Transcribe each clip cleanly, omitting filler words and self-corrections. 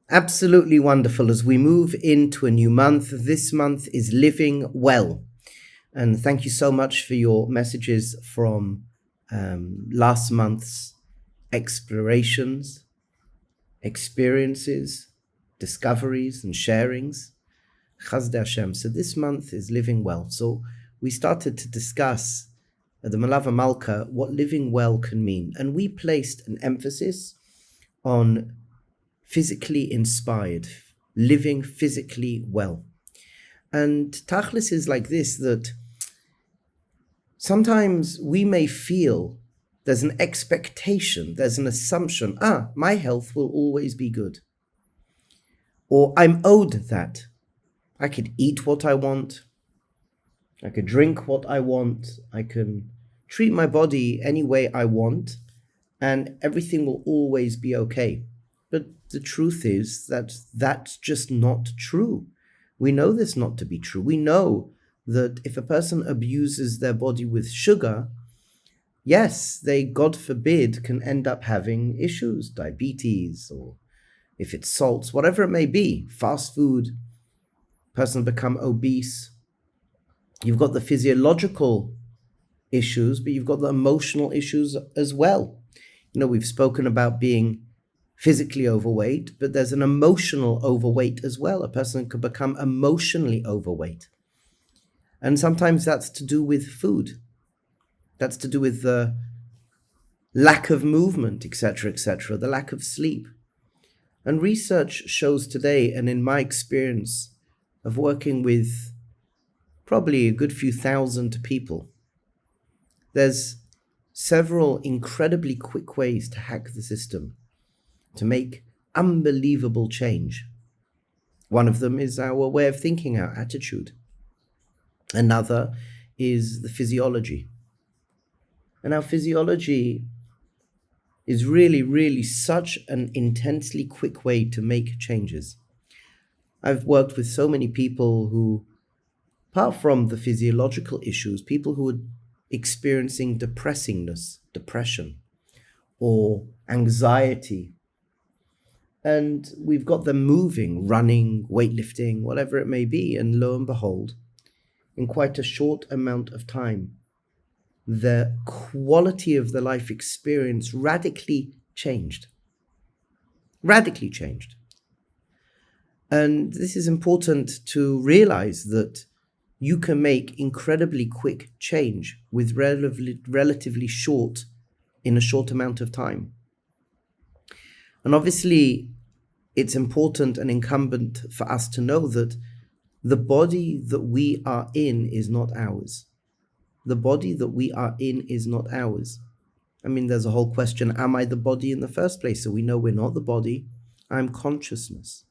Absolutely wonderful. As we move into a new month, this month is living well. And thank you so much for your messages from last month's explorations, experiences, discoveries, and sharings. Chazdei Hashem. So this month is living well. So we started to discuss the melava malka, what living well can mean. And we placed an emphasis on physically inspired, living physically well. And Tachlis is like this, that sometimes we may feel there's an expectation, there's an assumption, my health will always be good. Or I'm owed that. I could eat what I want. I could drink what I want. I can treat my body any way I want, and everything will always be okay. But the truth is that that's just not true. We know this not to be true. We know that if a person abuses their body with sugar, yes, they, God forbid, can end up having issues, diabetes, or if it's salts, whatever it may be, fast food, person become obese. You've got the physiological issues, but you've got the emotional issues as well. We've spoken about being physically overweight, but there's an emotional overweight as well. A person could become emotionally overweight. And sometimes that's to do with food. That's to do with the lack of movement, etc., the lack of sleep. And research shows today, and in my experience of working with probably a good few thousand people, there's several incredibly quick ways to hack the system, to make unbelievable change. One of them is our way of thinking, our attitude. Another is the physiology. And our physiology is really, really such an intensely quick way to make changes. I've worked with so many people who, apart from the physiological issues, people who are experiencing depression, or anxiety, and we've got them moving, running, weightlifting, whatever it may be, and lo and behold, in quite a short amount of time, the quality of the life experience radically changed. And this is important to realize, that you can make incredibly quick change with relatively short, in a short amount of time. And obviously, it's important and incumbent for us to know that the body that we are in is not ours. The body that we are in is not ours. I mean, there's a whole question, am I the body in the first place? So we know we're not the body. I'm consciousness.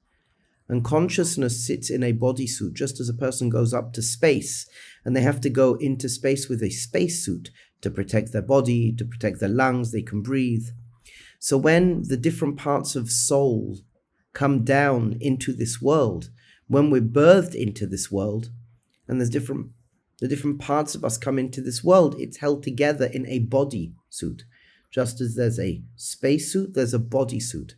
And consciousness sits in a bodysuit, just as a person goes up to space, and they have to go into space with a spacesuit to protect their body, to protect their lungs, they can breathe. So when the different parts of soul come down into this world, when we're birthed into this world, and the different parts of us come into this world, it's held together in a body suit. Just as there's a spacesuit, there's a bodysuit.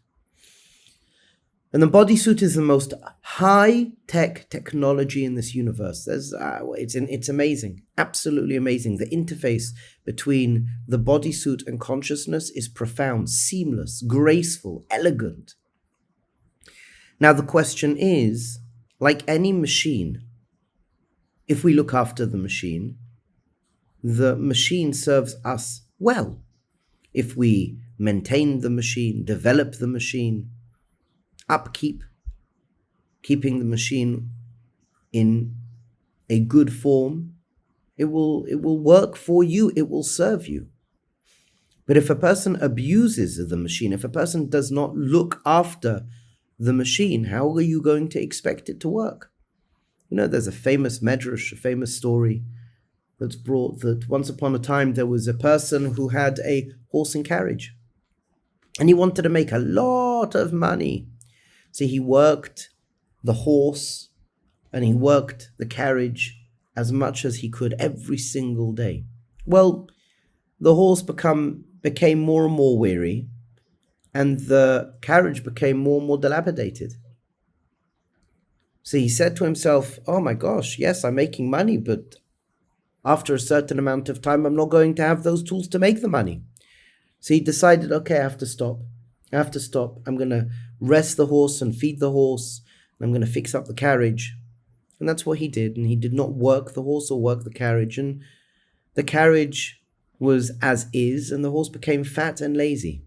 And the bodysuit is the most high-tech technology in this universe. It's amazing, absolutely amazing. The interface between the bodysuit and consciousness is profound, seamless, graceful, elegant. Now the question is, like any machine, if we look after the machine serves us well. If we maintain the machine, develop the machine, upkeep, keeping the machine in a good form, it will work for you, it will serve you. But if a person abuses the machine, if a person does not look after the machine, how are you going to expect it to work? There's a famous medrash, a famous story that's brought that once upon a time there was a person who had a horse and carriage, and he wanted to make a lot of money. So he worked the horse and he worked the carriage as much as he could every single day. Well, the horse became more and more weary, and the carriage became more and more dilapidated. So he said to himself, oh my gosh, yes, I'm making money, but after a certain amount of time, I'm not going to have those tools to make the money. So he decided, okay, I have to stop. I'm going to rest the horse and feed the horse. And I'm going to fix up the carriage. And that's what he did. And he did not work the horse or work the carriage. And the carriage was as is, and the horse became fat and lazy.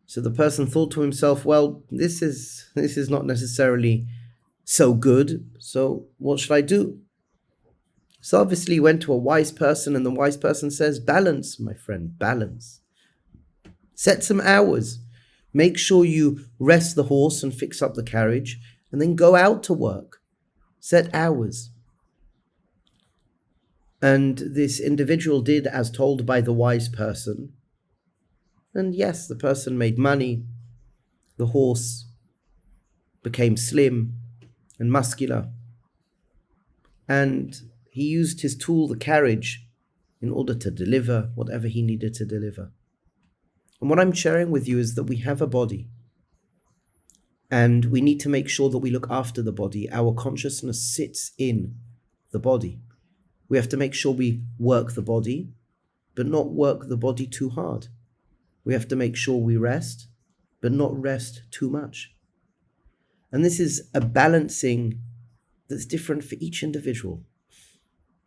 So the person thought to himself, well, this is not necessarily so good. So what should I do? So obviously he went to a wise person, and the wise person says, balance, my friend, balance. Set some hours. Make sure you rest the horse and fix up the carriage, and then go out to work. Set hours. And this individual did as told by the wise person. And yes, the person made money. The horse became slim and muscular. And he used his tool, the carriage, in order to deliver whatever he needed to deliver. And what I'm sharing with you is that we have a body. And we need to make sure that we look after the body. Our consciousness sits in the body. We have to make sure we work the body, but not work the body too hard. We have to make sure we rest, but not rest too much. And this is a balancing that's different for each individual.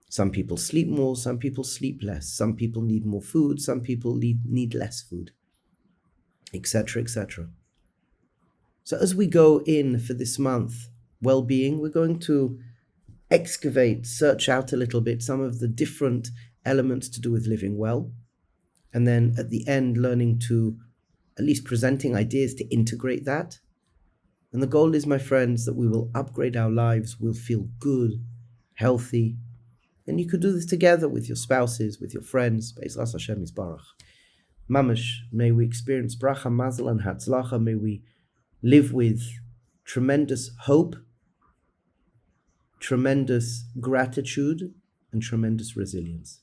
Some people sleep more, some people sleep less. Some people need more food, some people need less food, etc., etc. So as we go in for this month, well-being, we're going to excavate, search out a little bit some of the different elements to do with living well. And then at the end, learning to, at least presenting ideas to integrate that. And the goal is, my friends, that we will upgrade our lives, we'll feel good, healthy. And you could do this together with your spouses, with your friends. Be'ezras Hashem Yisbarach. Mamash, may we experience bracha, mazel, and hatzlacha. May we live with tremendous hope, tremendous gratitude, and tremendous resilience.